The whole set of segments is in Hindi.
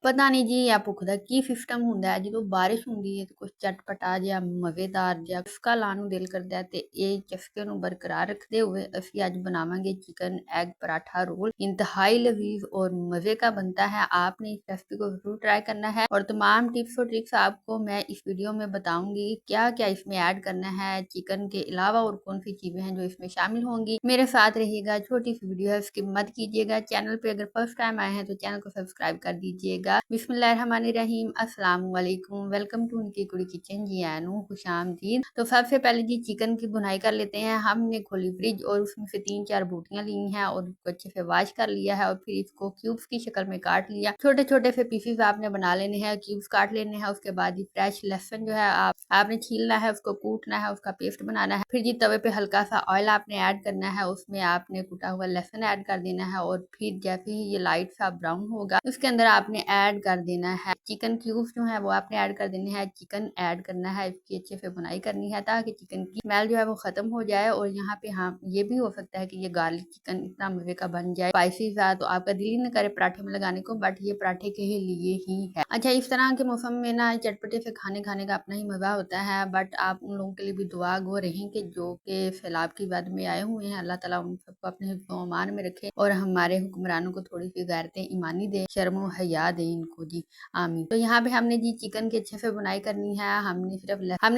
ਪਤਾ ਨਹੀਂ ਜੀ ਆਪੋ ਖੁਦਾ ਕੀ ਸਿਸਟਮ ਹੁੰਦਾ ਹੈ ਜਦੋਂ ਬਾਰਿਸ਼ ਹੁੰਦੀ ਹੈ ਤੇ ਕੁਝ ਚਟਪਟਾ ਜਿਹਾ ਮਜ਼ੇਦਾਰ ਜਿਹਾ ਚਸਕਾ ਲਾਉਣ ਨੂੰ ਦਿਲ ਕਰਦਾ ਹੈ ਤੇ ਇਹ ਚਸਕੇ ਨੂੰ ਬਰਕਰਾਰ ਰੱਖਦੇ हुए ਅਸੀਂ आज बनावांगे चिकन एग पराठा रोल। इंतहाई लजीज और मजे का बनता है। आपने इस रेसिपी को जरूर ट्राई करना है और तमाम टिप्स और ट्रिक्स आपको मैं इस वीडियो में बताऊंगी क्या क्या इसमें ऐड करना है चिकन के अलावा और कौन सी चीजें हैं जो इसमें शामिल होंगी। मेरे साथ रहिएगा, छोटी सी वीडियो है, स्किप मत कीजिएगा। चैनल पे अगर फर्स्ट टाइम आए हैं तो चैनल को सब्सक्राइब कर दीजिएगा। बिस्मिल्लाहिर्रहमानिर्रहीम, अस्सलाम वालेकुम, वेलकम टू उनकी कुड़ी किचन जी आनू, खुशामदीद। तो सबसे पहले जी चिकन की बुनाई कर लेते हैं। हमने खोली फ्रिज और उसमें से 3-4 बोटियां ली हैं और उसको अच्छे से वॉश कर लिया है और फिर इसको क्यूब्स की शक्ल में काट लिया। छोटे छोटे से पीसेस आपने बना लेने हैं, क्यूब्स काट लेने हैं। उसके बाद जी फ्रेश लहसुन जो है आपने छीलना है, उसको कूटना है, उसका पेस्ट बनाना है। फिर जी तवे पे हल्का सा ऑयल आपने ऐड करना है, उसमें आपने कुटा हुआ लहसुन ऐड कर देना है और फिर जैसे ही ये लाइट सा ब्राउन होगा उसके अंदर आपने ऐड कर देना है चिकन क्यूब्स जो है वो आपने ऐड कर देने हैं। चिकन ऐड करना है, इसकी अच्छे से बुनाई करनी है ताकि चिकन की स्मेल जो है वो खत्म हो जाए। और यहाँ पे हाँ ये भी हो सकता है कि ये गार्लिक चिकन इतना मजे का बन जाए स्पाइसी सा तो आपका दिल ही न करे पराठे में लगाने को, बट ये पराठे के लिए ही है। अच्छा, इस तरह के मौसम में ना चटपटे से खाने का अपना ही मजा होता है, बट आप उन लोगों के लिए भी दुआ गो रहेंगे जो कि सैलाब की बाद में आए हुए हैं। अल्लाह ताला उन सबको अपने हिफ्ज़ अमान में रखे और हमारे हुक्मरानों को थोड़ी सी गैरतें ईमानी दे, शर्म हया दे इनको जी, आमीन। तो यहाँ पे हमने जी चिकन की अच्छे से बुनाई करनी है। हमने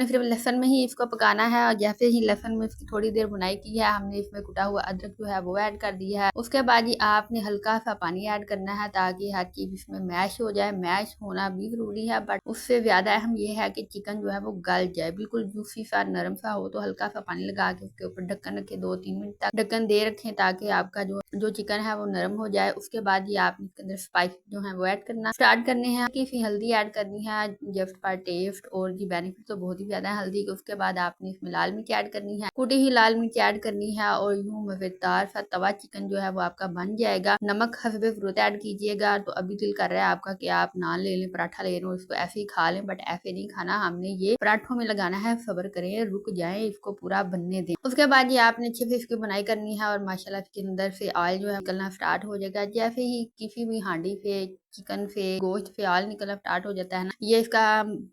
सिर्फ लहसुन में ही इसको पकाना है और जैसे ही लहसुन में इसकी थोड़ी देर बुनाई की है हमने इसमें कुटा हुआ अदरक जो है वो ऐड कर दिया है। उसके बाद जी आपने हल्का सा पानी ऐड करना है ताकि हर चीज इसमें मैश हो जाए। मैश होना भी जरूरी है, बट उससे ज्यादा अहम ये है कि चिकन जो है वो गल जाए, बिल्कुल जूसी सा नरम सा हो। तो हल्का सा पानी लगा के उसके ऊपर ढक्कन रखे, 2-3 मिनट तक ढक्कन दे रखें ताकि आपका जो चिकन है वो नरम हो जाए। उसके बाद ये आपने इसके अंदर स्पाइस जो है वो ऐड करना स्टार्ट करने हैं कि फिर हल्दी ऐड करनी है जस्ट फॉर टेस्ट, और जी बेनिफिट तो बहुत ही ज्यादा है हल्दी के। उसके बाद आपने इसमें लाल मिर्च ऐड करनी है, कुटी ही लाल मिर्च ऐड करनी है और यूं मजेदार सा तवा चिकन जो है वो आपका बन जाएगा। नमक हस्बे ज़रूरत ऐड कीजिएगा। तो अभी दिल कर रहा है आपका कि आप नान ले लें, पराठा ले लें, इसको ऐसे ही खा लें, बट ऐसे नहीं खाना, हमने ये पराठों में लगाना है। सब्र करें, रुक जाएं, इसको पूरा बनने दें। उसके बाद ये आपने अच्छे से इसकी बुनाई करनी है और माशाल्लाह इसके अंदर से ऑयल जो है निकलना स्टार्ट हो जाएगा। जैसे ही किसी भी हांडी से चिकन से गोश्त से ऑयल निकलना स्टार्ट हो जाता है ना, ये इसका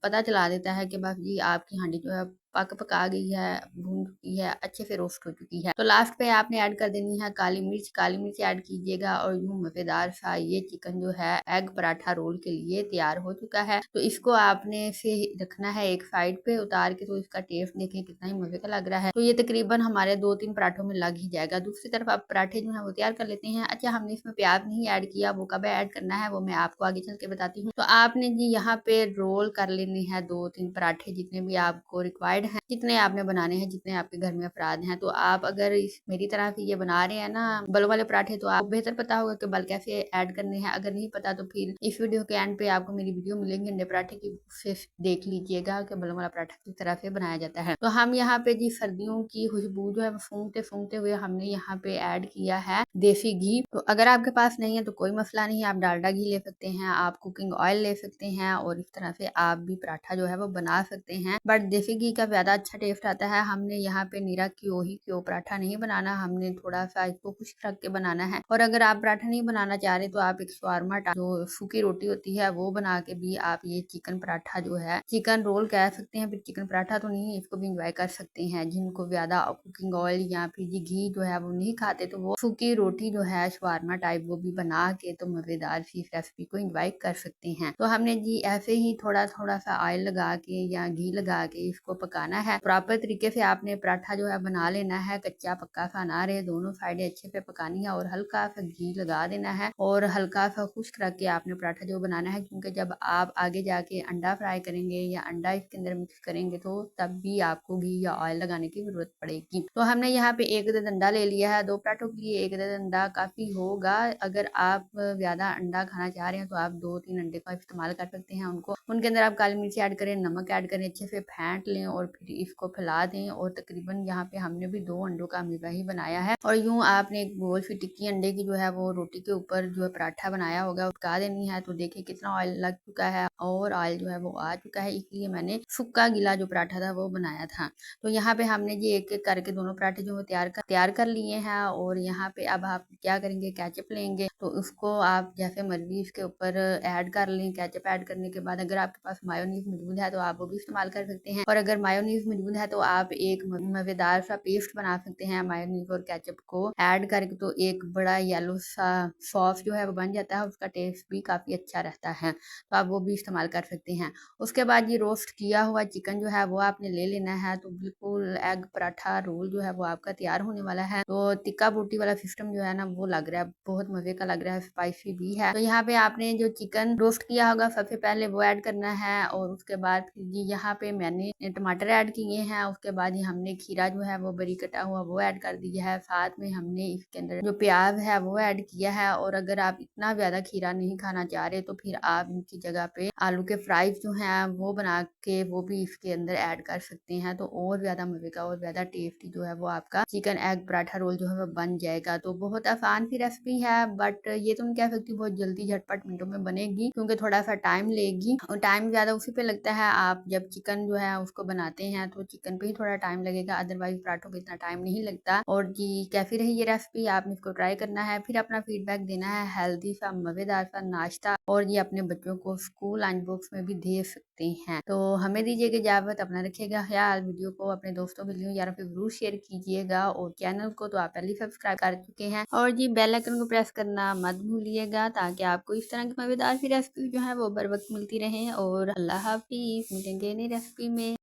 पता चला देता है कि बस जी आपकी हांडी जो है पका गई है, भून चुकी है, अच्छे से रोस्ट हो चुकी है। तो लास्ट पे आपने ऐड कर देनी है काली मिर्च। काली मिर्च ऐड कीजिएगा और यूं मजेदार सा ये चिकन जो है एग पराठा रोल के लिए तैयार हो चुका है। तो इसको आपने से रखना है एक साइड पे उतार के, तो इसका टेस्ट देखें कितना ही मजे का लग रहा है। तो ये तकरीबन हमारे 2-3 पराठों में लग ही जाएगा। दूसरी तरफ आप पराठे जो है वो तैयार कर लेते हैं। अच्छा, हमने इसमें प्याज नहीं ऐड किया, वो कब ऐड करना है वो मैं आपको आगे चल के बताती हूँ। तो आपने जी यहाँ पे रोल कर लेने हैं 2-3 पराठे, जितने भी आपको रिक्वायर्ड हैं, जितने आपने बनाने हैं, जितने आपके घर में अफराद हैं। तो आप अगर मेरी तरह से ये बना रहे हैं ना बल वाले पराठे, तो आप बेहतर पता होगा कि बल कैसे ऐड करने हैं। अगर नहीं पता तो फिर इस वीडियो के एंड पे आपको मेरी वीडियो मिलेंगे अंडे पराठे की, उससे देख लीजिएगा कि बल वाला पराठा किस तरह से बनाया जाता है। तो हम यहाँ पे जी सर्दियों की खुशबू जो है सूंघते सूंघते हुए हमने यहाँ पे ऐड किया है देसी घी। तो अगर आपके पास नहीं है तो कोई मसला नहीं, आप डालडा घी ले सकते हैं, आप कुकिंग ऑयल ले सकते हैं और इस तरह से आप भी पराठा जो है वो बना सकते हैं, बट देसी घी का ज्यादा अच्छा टेस्ट आता है। हमने यहाँ पे नीरा घी पराठा नहीं बनाना, हमने थोड़ा सा इसको खुश्क रख के बनाना है। और अगर आप पराठा नहीं बनाना चाह रहे तो आप एक शवारमा जो सूखी रोटी होती है वो बना के भी आप ये चिकन पराठा जो है, चिकन रोल कह सकते हैं, फिर चिकन पराठा तो नहीं, इसको भी इंजॉय कर सकते हैं। जिनको ज्यादा कुकिंग ऑयल या फिर घी जो है वो नहीं खाते तो वो सूखी रोटी जो है शवारमा टाइप वो भी बना के तो मजेदार सी रेसिपी को इंजॉय कर सकते हैं। तो हमने जी ऐसे ही थोड़ा थोड़ा सा ऑयल लगा के या घी लगा के इसको पकाना है। प्रॉपर तरीके से आपने पराठा जो है बना लेना है, कच्चा पक्का सा ना रहे, दोनों साइडें अच्छे से पकानी है और हल्का सा घी लगा देना है और हल्का सा खुश्क रख के आपने पराठा जो बनाना है। क्योंकि जब आप आगे जाके अंडा फ्राई करेंगे या अंडा इसके अंदर मिक्स करेंगे तो तब भी आपको घी या ऑयल लगाने की जरूरत पड़ेगी। तो हमने यहाँ पे 1 अंडा ले लिया है। 2 पराठों के लिए 1 अंडा काफी होगा। अगर आप ज्यादा अंडा खाना चाह रहे हैं तो आप 2-3 अंडे का इस्तेमाल कर सकते हैं। उनके अंदर आप काली मिर्च ऐड करें, नमक ऐड करें, अच्छे से फेंट लें और और फिर इसको फैला दें। और तकरीबन यहाँ पे हमने भी 2 अंडों का अमीबा ही बनाया है। और यूँ आपने एक गोल सी टिक्की अंडे की जो है वो रोटी के ऊपर जो है पराठा बनाया होगा पका देनी है। तो देखिए कितना ऑयल लग चुका है और ऑयल जो है वो आ चुका है, इसलिए मैंने सूखा गीला जो पराठा था वो बनाया था। तो यहाँ पे हमने जी एक एक करके दोनों पराठे जो तैयार कर लिए हैं। और यहाँ पे अब आप क्या करेंगे, केचप लेंगे तो उसको आप जैसे मर्जी इसके ऊपर ऐड कर लें। केचप ऐड करने के बाद अगर आपके पास मायोनीज मौजूद है तो आप वो भी इस्तेमाल कर सकते हैं, और अगर मायोनीज मौजूद है तो आप एक मजेदार सा पेस्ट बना सकते हैं मायोनीज और केचप को ऐड करके। तो एक बड़ा येलो सा सॉस जो है वो बन जाता है, उसका टेस्ट भी काफी अच्छा रहता है, तो आप वो भी इस्तेमाल कर सकते हैं। उसके बाद ये रोस्ट किया हुआ चिकन जो है वो आपने ले लेना है। तो बिल्कुल एग पराठा रोल जो है वो आपका तैयार होने वाला है। तो टिक्का बोटी वाला सिस्टम जो है ना वो लग रहा है, बहुत मजे का लग रहा है, स्पाइसी भी है। तो यहाँ पे आपने जो चिकन रोस्ट किया होगा सबसे पहले वो ऐड करना है, और उसके बाद यहाँ पे मैंने टमाटर ऐड किए हैं। उसके बाद हमने खीरा जो है वो बरी कटा हुआ वो ऐड कर दिया है। साथ में हमने इसके अंदर जो प्याज है वो ऐड किया है। और अगर आप इतना ज्यादा खीरा नहीं खाना चाह रहे तो फिर आप इनकी जगह पे आलू के फ्राइज जो है वो बना के वो भी इसके अंदर ऐड कर सकते हैं। तो और ज्यादा मजे का और ज्यादा टेस्टी जो है वो आपका चिकन एग पराठा रोल जो है वो बन जाएगा। तो बहुत आसान सी रेसिपी है, बट ये तो नहीं कह सकती बहुत जल्दी झटपट मिनटों में बनेगी, क्योंकि थोड़ा सा टाइम लेगी। और टाइम ज्यादा उसी पे लगता है, आप जब चिकन जो है उसको बनाते हैं तो चिकन पे ही थोड़ा टाइम लगेगा, अदरवाइज पराठों पे इतना टाइम नहीं लगता। और जी कैसी रही ये रेसिपी, आपने इसको ट्राई करना है, फिर अपना फीडबैक देना है। हेल्दी सा मजेदार सा नाश्ता, और ये अपने बच्चों को स्कूल लंच बॉक्स में भी दे सकते हैं। तो हमें दीजिएगा इजाजत, अपना रखिएगा ख्याल। वीडियो को अपने दोस्तों के लिए यार फिर जरूर शेयर कीजिएगा, और चैनल को तो आप पहले सब्सक्राइब कर चुके हैं, और जी बेल आइकन को प्रेस करना मत भूलिएगा, ताकि आपको इस तरह की मजेदार सी रेसिपी जो है वो बर वक्त मिलती रहे। और अल्लाह हाफिज, मिलेंगे नई रेसिपी में।